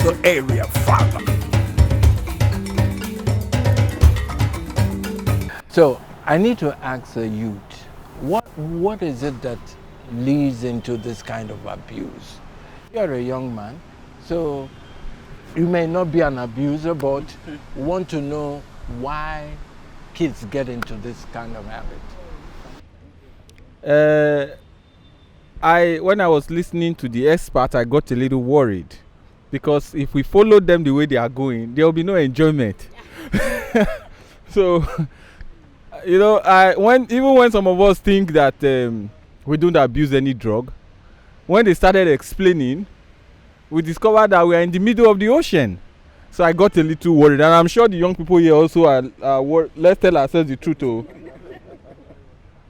coastal area, Father. So I need to ask the youth, what is it that leads into this kind of abuse? You're a young man, so you may not be an abuser, but want to know why kids get into this kind of habit. When I was listening to the expert, I got a little worried, because if we follow them the way they are going, there will be no enjoyment. So, you know, even when some of us think that we don't abuse any drug, when they started explaining, we discovered that we are in the middle of the ocean. So I got a little worried, and I'm sure the young people here also are worried. Let's tell ourselves the truth. Oh.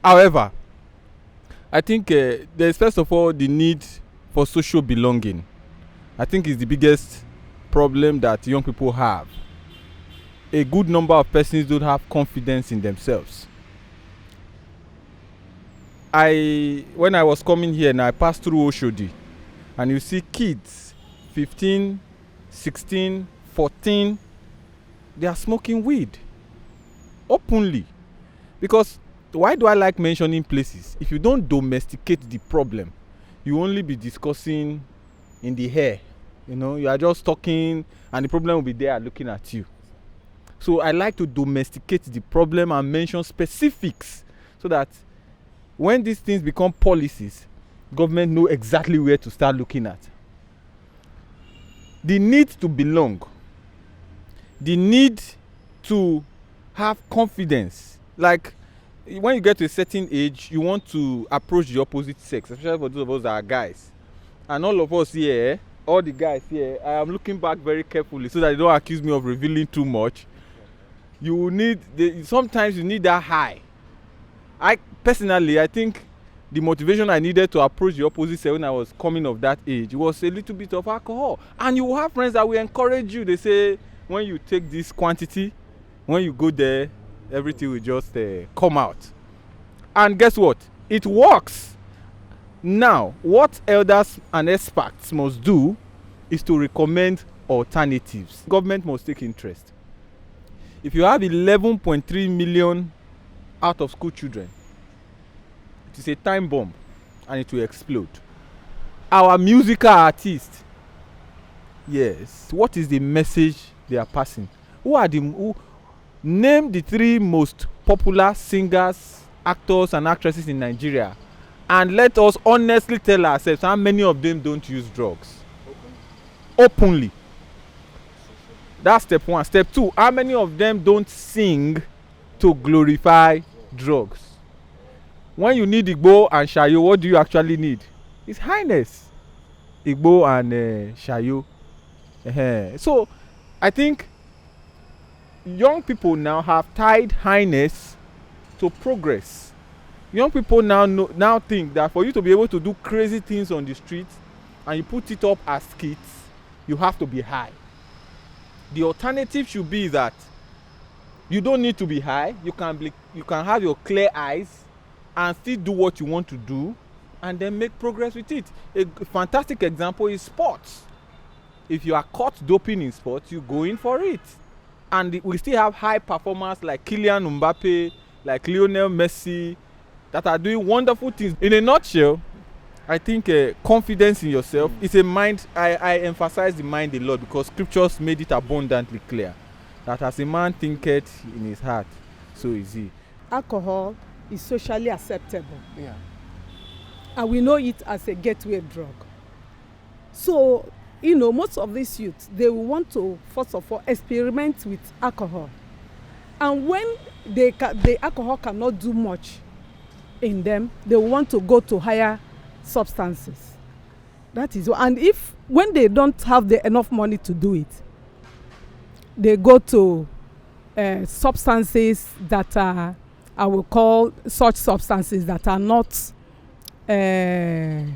However, I think there's first of all the need for social belonging. I think it's the biggest problem that young people have. A good number of persons don't have confidence in themselves. When I was coming here and I passed through Oshodi, and you see kids, 15, 16, 14, they are smoking weed openly. Because why do I like mentioning places? If you don't domesticate the problem, you only be discussing in the air. You know, you are just talking and the problem will be there looking at you. So I like to domesticate the problem and mention specifics so that when these things become policies, government know exactly where to start looking at. The need to belong, the need to have confidence. Like when you get to a certain age, you want to approach the opposite sex, especially for those of us that are guys. And all of us here, all the guys here, I am looking back very carefully so that they don't accuse me of revealing too much. You need, sometimes you need that high. I think the motivation I needed to approach the opposite sex when I was coming of that age was a little bit of alcohol. And you will have friends that will encourage you. They say, when you take this quantity, when you go there, everything will just come out. And guess what? It works. Now, what elders and experts must do is to recommend alternatives. Government must take interest. If you have 11.3 million out of school children, it is a time bomb and it will explode. Our musical artists, yes, what is the message they are passing? Name the 3 most popular singers, actors and actresses in Nigeria, and let us honestly tell ourselves how many of them don't use drugs openly. That's step 1. Step 2, how many of them don't sing to glorify drugs? When you need Igbo and Shayo, what do you actually need? It's highness. Igbo and Shayo. So I think young people now have tied highness to progress. Young people now think that for you to be able to do crazy things on the streets and you put it up as skits, you have to be high. The alternative should be that you don't need to be high. You can have your clear eyes and still do what you want to do and then make progress with it. A fantastic example is sports. If you are caught doping in sports, you go in for it. And we still have high performers like Kylian Mbappe, like Lionel Messi, that are doing wonderful things. In a nutshell, I think confidence in yourself is a mind. I emphasize the mind a lot because scriptures made it abundantly clear that as a man thinketh in his heart, so is he. Alcohol is socially acceptable. Yeah. And we know it as a gateway drug. So, you know, most of these youths, they will want to, first of all, experiment with alcohol. And when the alcohol cannot do much in them, they want to go to higher substances. That is, and when they don't have enough money to do it, they go to substances that are, I will call such substances that are not, that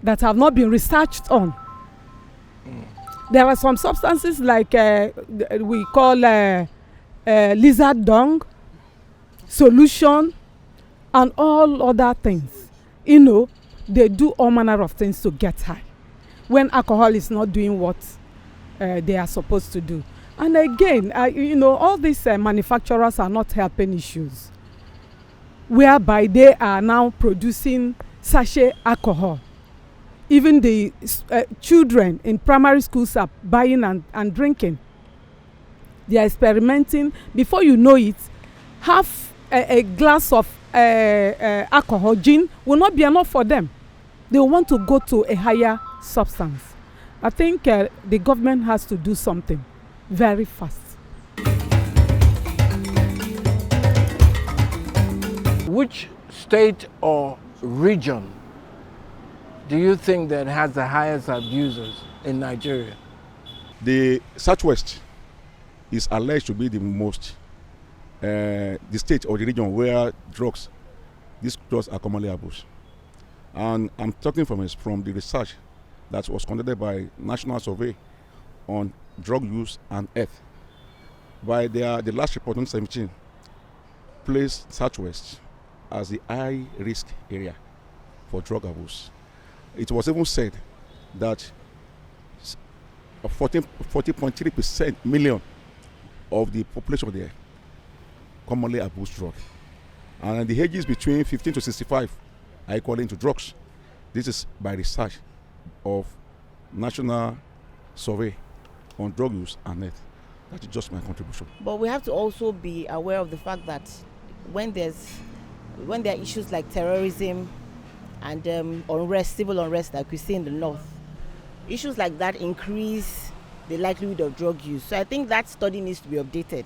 have not been researched on. There are some substances like we call lizard dung, solution, and all other things. You know, they do all manner of things to get high. When alcohol is not doing what they are supposed to do. And again, you know, all these manufacturers are not helping issues, whereby they are now producing sachet alcohol. Even the children in primary schools are buying and drinking. They are experimenting. Before you know it, half a glass of alcohol, gin, will not be enough for them. They want to go to a higher substance. I think the government has to do something very fast. Which state or region do you think that has the highest abusers in Nigeria? The Southwest is alleged to be the most, the state or the region where these drugs are commonly abused. And I'm talking from the research that was conducted by National Survey on Drug Use and Health. By the last report in 2017 placed Southwest as the high risk area for drug abuse. It was even said that 40.3% million of the population there commonly abuse drugs. And the ages between 15 to 65 are equaling to drugs. This is by research of National Survey on Drug Use and Health. That is just my contribution. But we have to also be aware of the fact that when there are issues like terrorism and unrest, civil unrest like we see in the north, issues like that increase the likelihood of drug use. So I think that study needs to be updated.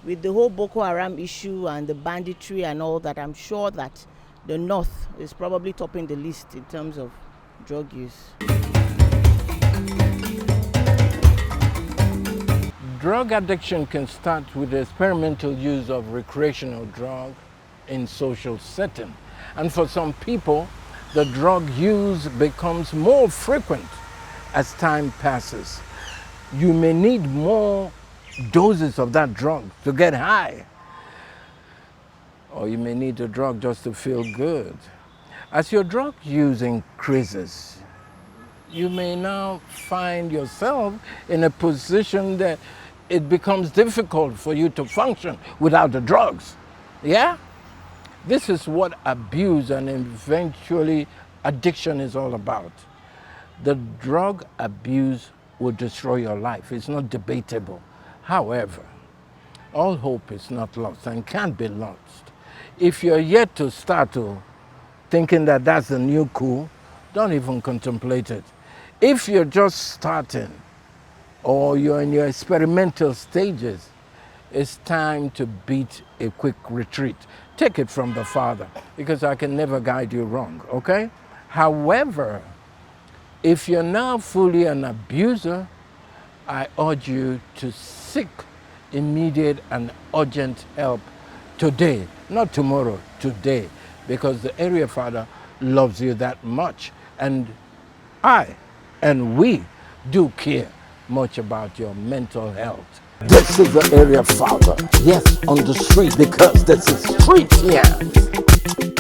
With the whole Boko Haram issue and the banditry and all that, I'm sure that the north is probably topping the list in terms of drug use. Drug addiction can start with the experimental use of recreational drug in social setting. And for some people, the drug use becomes more frequent as time passes. You may need more doses of that drug to get high, or you may need the drug just to feel good. As your drug use increases, you may now find yourself in a position that it becomes difficult for you to function without the drugs. Yeah? This is what abuse and eventually addiction is all about. The drug abuse will destroy your life. It's not debatable. However, all hope is not lost and can't be lost. If you're yet to start thinking that that's the new cool, don't even contemplate it. If you're just starting or you're in your experimental stages, it's time to beat a quick retreat. Take it from the Father, because I can never guide you wrong, okay? However, if you're now fully an abuser, I urge you to seek immediate and urgent help today, not tomorrow, today, because the area father loves you that much. And I and we do care much about your mental health. This is the area father. Yes, on the street, because this is street, yeah.